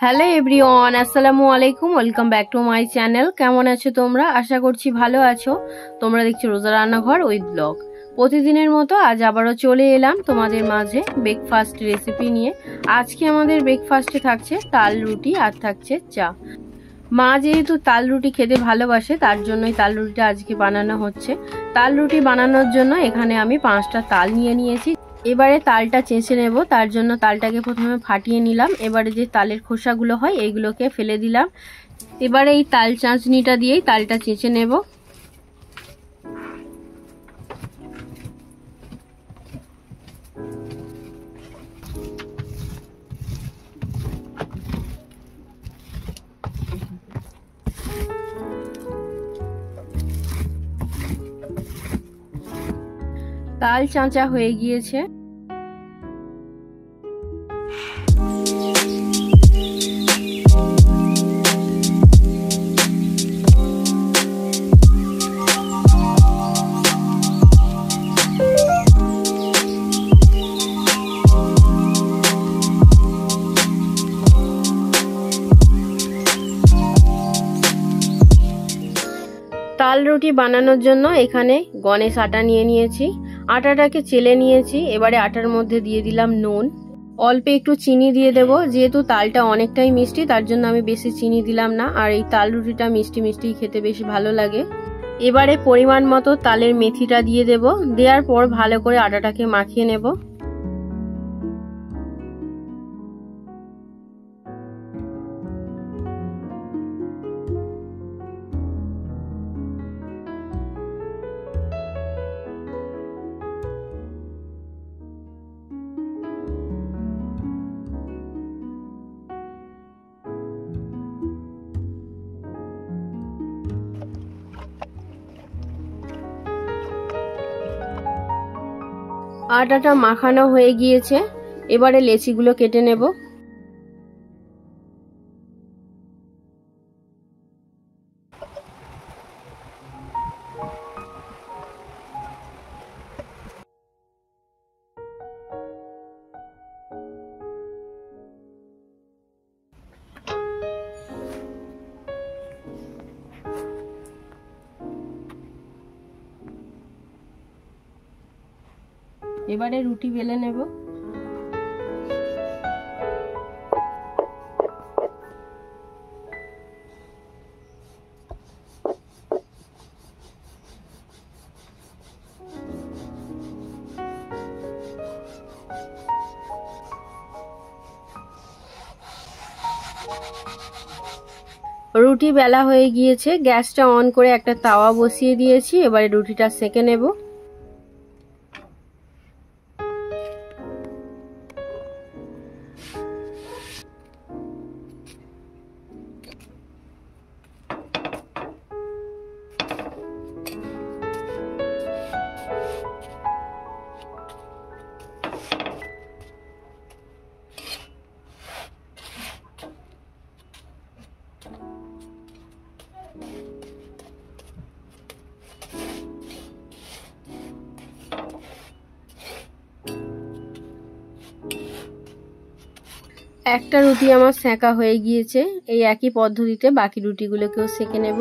Hello everyone, আসসালামু আলাইকুম। Welcome back to my channel. কেমন আছো তোমরা? আশা করছি ভালো আছো। তোমরা দেখছো রোজা রান্নাঘর উইথ ব্লগ। প্রতিদিনের মতো আজ আবারও চলে এলাম তোমাদের মাঝে ব্রেকফাস্ট রেসিপি নিয়ে। আজকে আমাদের ব্রেকফাস্টে থাকছে তাল রুটি আর থাকছে চা। মা যেহেতু তাল রুটি খেতে ভালোবাসে, তার জন্যই তাল রুটিটা আজকে বানানো হচ্ছে। তাল রুটি বানানোর জন্য এখানে আমি 5টা তাল নিয়ে নিয়েছি। এবারে তালটা চেঁচে নেব। তার জন্য তালটাকে প্রথমে ফাটিয়ে নিলাম। এবারে যে তালের খোসাগুলো হয় এইগুলোকে ফেলে দিলাম। এবারে এই তাল চাঁচনিটা দিয়েই তালটা চেঁচে নেব। তাল চাঁচা হয়ে গিয়েছে। তাল রুটি বানানোর জন্য এখানে গণেশ আটা নিয়ে নিয়েছি। আটাটাকে চেলে নিয়েছি। এবারে আটার মধ্যে দিয়ে দিলাম নুন, অল্প একটু চিনি দিয়ে দেব। যেহেতু তালটা অনেকটাই মিষ্টি, তার জন্য আমি বেশি চিনি দিলাম না। আর এই তাল রুটিটা মিষ্টি মিষ্টি খেতে বেশ ভালো লাগে। এবারে পরিমাণ মতো তালের মেথিটা দিয়ে দেব। দেওয়ার পর ভালো করে আটাটাকে মাখিয়ে নেব। আটাটা মাখানো হয়ে গিয়েছে। এবারে লেচিগুলো কেটে নেব। এবারে রুটি বেলে নেব। রুটি বেলা হয়ে গিয়েছে। গ্যাসটা অন করে একটা তাওয়া বসিয়ে দিয়েছি। এবারে রুটিটা সেঁকে নেব। একটা রুটি আমার সেঁকা হয়ে গিয়েছে। এই একই পদ্ধতিতে বাকি রুটিগুলোকেও সেঁকে নেব।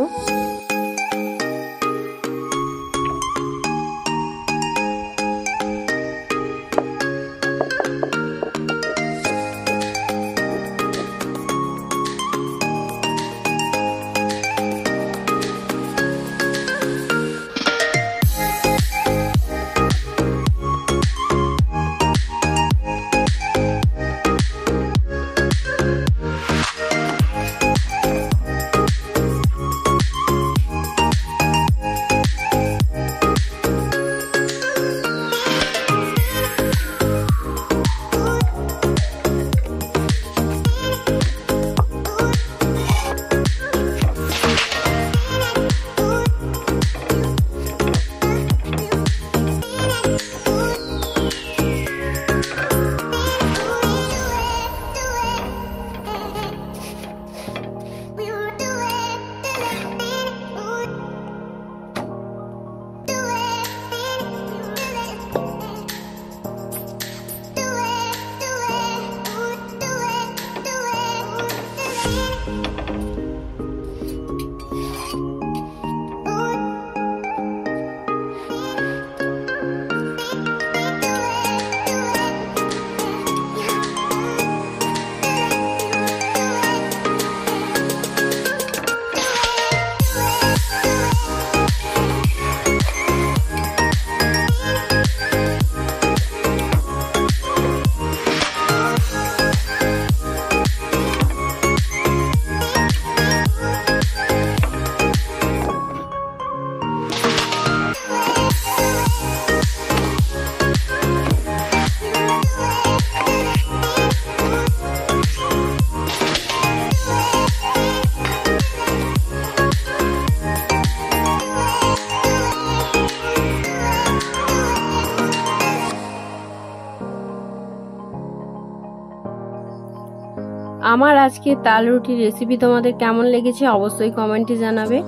আমার আজকে তাল রুটির রেসিপি তোমাদের কেমন লেগেছে অবশ্যই কমেন্টে জানাবে।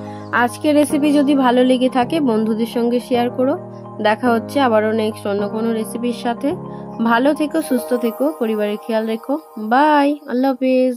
আজকের রেসিপি যদি ভালো লেগে থাকে বন্ধুদের সঙ্গে শেয়ার করো। দেখা হচ্ছে আবারও নেক্সট অন্য কোনো রেসিপির সাথে। ভালো থেকো, সুস্থ থেকো, পরিবারের খেয়াল রেখো। বাই, আল্লাহ হাফেজ।